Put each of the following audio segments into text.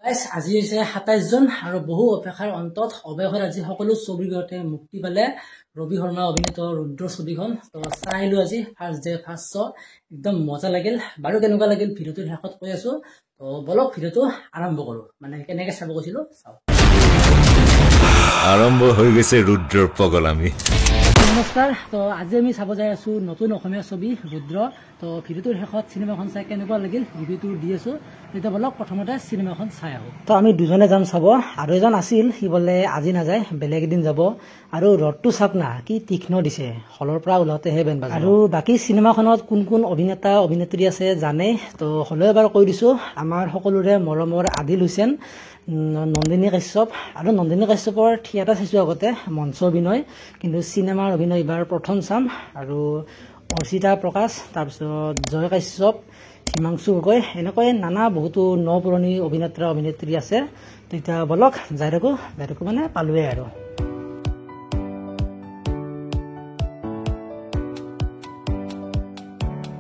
আজি হৈছে ২৭ জুন আৰু বহু অপেক্ষাৰ অন্তত অৱশেষত আজি সকলো ছবিগৃহতে মুক্তি পালে ৰবি শৰ্মা অভিনীত ৰুদ্ৰ ছবিখন। তো চাই আহিলো আজি ফাৰ্ষ্ট ডে ফাৰ্ষ্ট শ' একদম মজা লাগিল। বাৰু কেনেকুৱা লাগিল ভিডিঅ'টোৰ শেষত কৈ আছো। তো বলক ভিডিঅ'টো আৰম্ভ কৰো, মানে কেনেকৈ চাব কৈছিলো চাওক। আৰম্ভ হৈ গৈছে ৰুদ্ৰৰ পগলামি। নমস্কাৰ। তো আজি আমি চাব যাই আছো নতুন অসমীয়া ছবি ৰুদ্ৰ। তো ভিডিঅ'টোৰ শেষত চিনেমাখন চাই কেনেকুৱা লাগিল ৰিভিউটো দি আছো। তেতিয়া বলক প্ৰথমতে চিনেমাখন চাই আহোঁ। তো আমি দুজনে যাম চাব, আৰু এজন আছিল সি বোলে আজি নাযায় বেলেগ এদিন যাব। আৰু ৰদটো চাপ না কি তীক্ষ্ণ দিছে, হলৰ পৰা ওলাওঁতেহে বেন বাজে। আৰু বাকী চিনেমাখনত কোন কোন অভিনেতা অভিনেত্ৰী আছে জানে, তো হ'লেও এবাৰ কৈ দিছোঁ আমাৰ সকলোৰে মৰমৰ আদিল হুছেইন, নন্দিনী কাশ্যপ। আৰু নন্দিনী কাশ্যপৰ থিয়েটাৰ চাইছোঁ আগতে মঞ্চ অভিনয়, কিন্তু চিনেমাৰ অভিনয় এইবাৰ প্ৰথম চাম। আৰু অৰ্চিতা প্ৰকাশ, তাৰপিছত জয় কাশ্যপ, হিমাংশু গগৈ, এনেকৈ নানা বহুতো ন পুৰণি অভিনেতা অভিনেত্ৰী আছে। তেতিয়া বলক যাই থাকোঁ মানে পালোৱে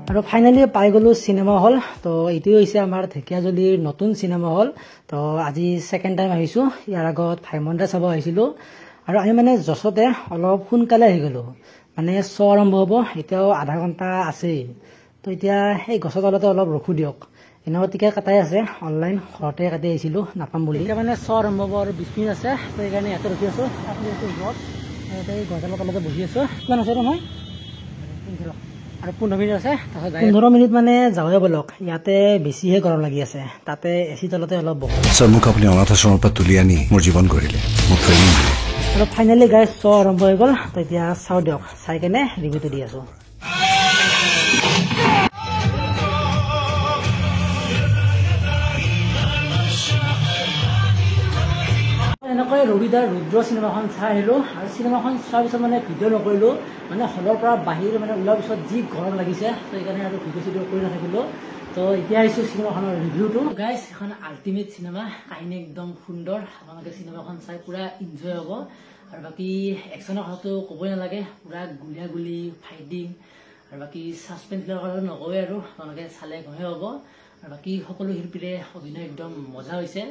আৰু ফাইনেলি পাই গ'লোঁ চিনেমা হল। তো এইটোৱে হৈছে আমাৰ ঢেকীয়াজুলিৰ নতুন চিনেমা হল। তো আজি ছেকেণ্ড টাইম আহিছোঁ, ইয়াৰ আগত ভাইমন চাব আহিছিলোঁ। আৰু আমি মানে যচতে অলপ সোনকালে আহি গ'লোঁ, মানে শ্ব' আৰম্ভ হ'ব এতিয়াও আধা ঘণ্টা আছেই। তো এতিয়া সেই গছৰ তলতে অলপ ৰখোঁ দিয়ক, এনেকুৱা টিকেট কাটাই আছে অনলাইন, ঘৰতে কাটি আহিছিলোঁ নাপাম বুলি। এতিয়া মানে শ্ব' আৰম্ভ হ'ব আৰু 20 মিনিট আছে, তো সেইকাৰণে ইয়াতে ৰখি আছোঁ। ইয়াতে গছৰ তলতে বহি আছোঁ। কিমান আছে নহয় আৰু 15 মিনিট আছে, 15 মিনিট মানে যাওঁৱে বলক। ইয়াতে বেছিহে গৰম লাগি আছে, তাতে এচি তলতে অলপ বহো। ছাৰ মোক আপুনি অনাথ আশ্ৰমৰ পৰা তুলি আনি মোৰ জীৱন কৰিলে, মোক ট্ৰেইনিং দিলে। আৰু ফাইনেলি গাইজ শ্ব' আৰম্ভ হৈ গ'ল। তো এতিয়া চাওঁ দিয়ক, চাই কেনে ৰিভিউটো দি আছোঁ। এনেকৈ ৰবিদাৰ ৰুদ্ৰ চিনেমাখন চাই আহিলোঁ। আৰু চিনেমাখন চোৱাৰ পিছত মানে ভিডিঅ' নকৰিলোঁ, মানে হলৰ পৰা বাহিৰ মানে ওলোৱাৰ পিছত যি গৰম লাগিছে, তো সেইকাৰণে আৰু ভিডিঅ' চিডিঅ' কৰি নাথাকিলোঁ। তো এতিয়া আহিছোঁ চিনেমাখনৰ ৰিভিউটো। গাইজ এখন আল্টিমেট চিনেমা, কাহিনী একদম সুন্দৰ, আপোনালোকে চিনেমাখন চাই পুৰা এনজয় হ'ব। আৰু বাকী একশ্যনৰ কথাটো ক'বই নালাগে, পুৰা গুলিয়াগুলি ফাইটিং, আৰু বাকী ছাছপেন্সৰ কথা নকওঁৱেই, আৰু আপোনালোকে চালে গমহে হ'ব। আৰু বাকী সকলো শিল্পীৰে অভিনয় একদম মজা হৈছে,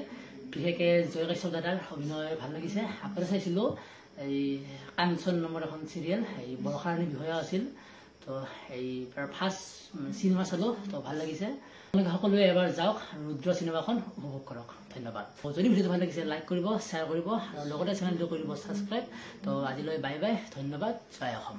বিশেষকৈ জয় কাশ্যপ দাদাৰ অভিনয় ভাল লাগিছে। আগতে চাইছিলোঁ এই কাঞ্চন নামৰ এখন চিৰিয়েল, এই বৰষাৰাণী বিষয়া আছিল। তো এই ফাৰ্ষ্ট চিনেমা চালোঁ, তো ভাল লাগিছে। আপোনালোকে সকলোৱে এবাৰ যাওক ৰুদ্ৰ চিনেমাখন উপভোগ কৰক। ধন্যবাদ। যদি ভিডিঅ'টো ভাল লাগিছে লাইক কৰিব, শ্বেয়াৰ কৰিব, আৰু লগতে চেনেলটো কৰিব ছাবস্ক্ৰাইব। তো আজিলৈ বাই বাই, ধন্যবাদ, জয় অসম।